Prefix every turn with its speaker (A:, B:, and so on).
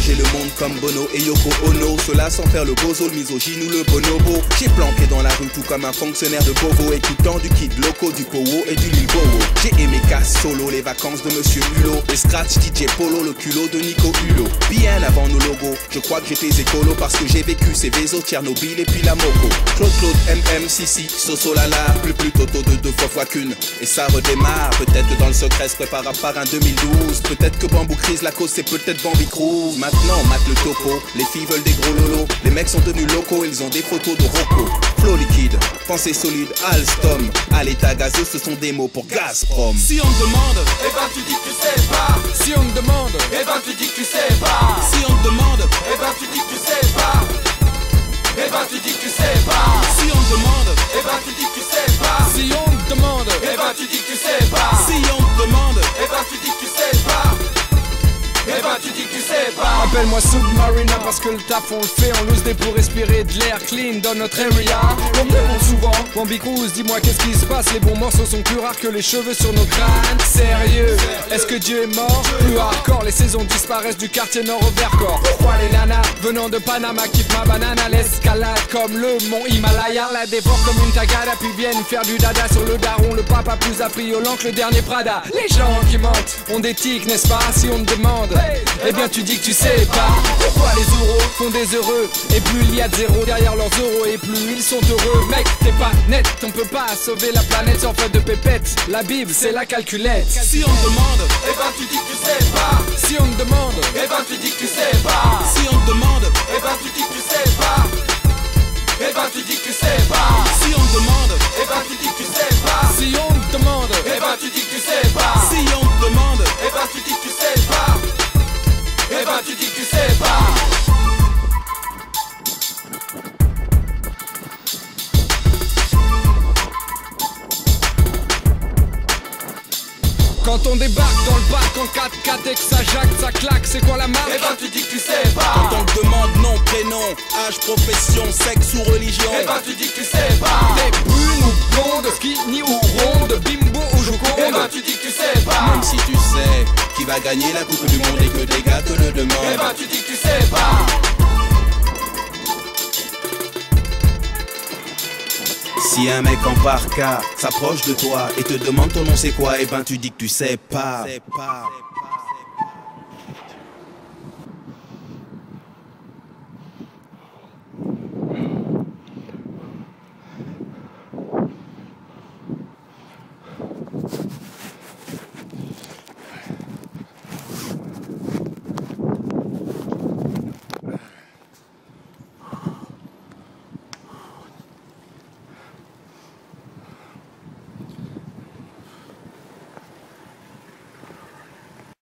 A: changer le monde comme Bono et Yoko Ono. Cela sans faire le bozo, le misogyne ou le bonobo. J'ai planqué dans la rue tout comme un fonctionnaire de Bovo, écoutant du Kid Loco, du Powo et du Lil Bowo. J'ai aimé Casse Solo, les vacances de Monsieur Hulot, les scratch DJ Polo, le culot de Nico Hulot. Bien avant nos logos, je crois que j'étais écolo parce que j'ai vécu ces vaisseaux, Tchernobyl et puis la Moco. Claude, MM, Sissi, Soso Lala, plus Toto de deux fois qu'une. Et ça redémarre, peut-être que dans le secret se prépare par un 2012. Peut-être que Bambou crise la cause, c'est peut-être Bambi Cruz. Maintenant, mate le topo, les filles veulent des gros lolos. Les mecs sont devenus locaux, ils ont des photos de Rocco. Flow liquide, pensée solide, Alstom. À l'état gazeux, ce sont des mots pour Gazprom.
B: Si on te demande,
C: eh ben tu dis que tu sais pas.
B: si on te demande,
C: Eh ben tu dis que tu sais pas.
B: si on te demande,
C: Eh ben tu dis que tu sais pas. Eh ben tu dis que tu sais pas.
B: si on te demande,
C: Eh ben tu dis que tu sais pas.
B: si on te demande,
C: Eh ben tu dis que tu sais pas.
B: si on te demande.
C: Eh ben tu dis que tu sais pas. Eh ben tu dis que tu sais pas.
B: Appelle-moi Submarina parce que le taf on le fait. On loose des pour respirer de l'air clean dans notre area. On me demande souvent, Bambi Cruz, dis-moi qu'est-ce qui se passe. Les bons morceaux sont plus rares que les cheveux sur nos crânes. Sérieux, est-ce que Dieu est mort? Plus hardcore, les saisons disparaissent du quartier nord au Vercors. Pourquoi les nanas venant de Panama kiffent ma banane à l'escalade comme le mont Himalaya? La dévore comme une tagada puis viennent faire du dada sur le daron. Le papa plus affriolant que le dernier Prada. Les gens qui mentent ont des tics, n'est-ce pas? Si on te demande, eh bien tu dis que tu sais pas. Pourquoi les euros font des heureux et plus il y a de zéro derrière leurs euros et plus ils sont heureux. Mec, t'es pas net, on peut pas sauver la planète sans fait de pépettes. La Bible c'est la calculette. Si on te demande,
C: Eh ben tu dis que tu sais pas.
B: si on te demande,
C: Eh ben tu dis que tu sais pas.
B: si on te demande,
C: Eh ben tu dis que tu sais pas. Eh ben tu dis que tu sais pas.
B: si on te demande,
C: Eh ben tu dis que tu sais pas.
B: si on te demande,
C: Eh ben tu dis que tu sais pas.
B: si on te demande.
C: Eh ben tu dis que tu sais pas. Eh ben tu dis que tu sais pas.
B: Quand on débarque dans le parc en 4x4 et que ça jacque, ça claque, c'est quoi la marque?
C: Eh ben tu dis que tu sais pas.
A: Quand on te demande nom, prénom, âge, profession, sexe ou religion.
C: Eh ben tu dis que tu sais pas.
B: T'es brune ou blonde, skinny ou ronde, bimbo ou
C: Eh ben
B: joconde?
C: tu dis que tu sais pas.
A: Même si tu sais qui va gagner la coupe du monde et que des gars te le
C: Eh ben
A: demandent.
C: tu dis que tu sais pas.
A: Si un mec en parka s'approche de toi et te demande ton nom c'est quoi, et ben tu dis que tu sais pas.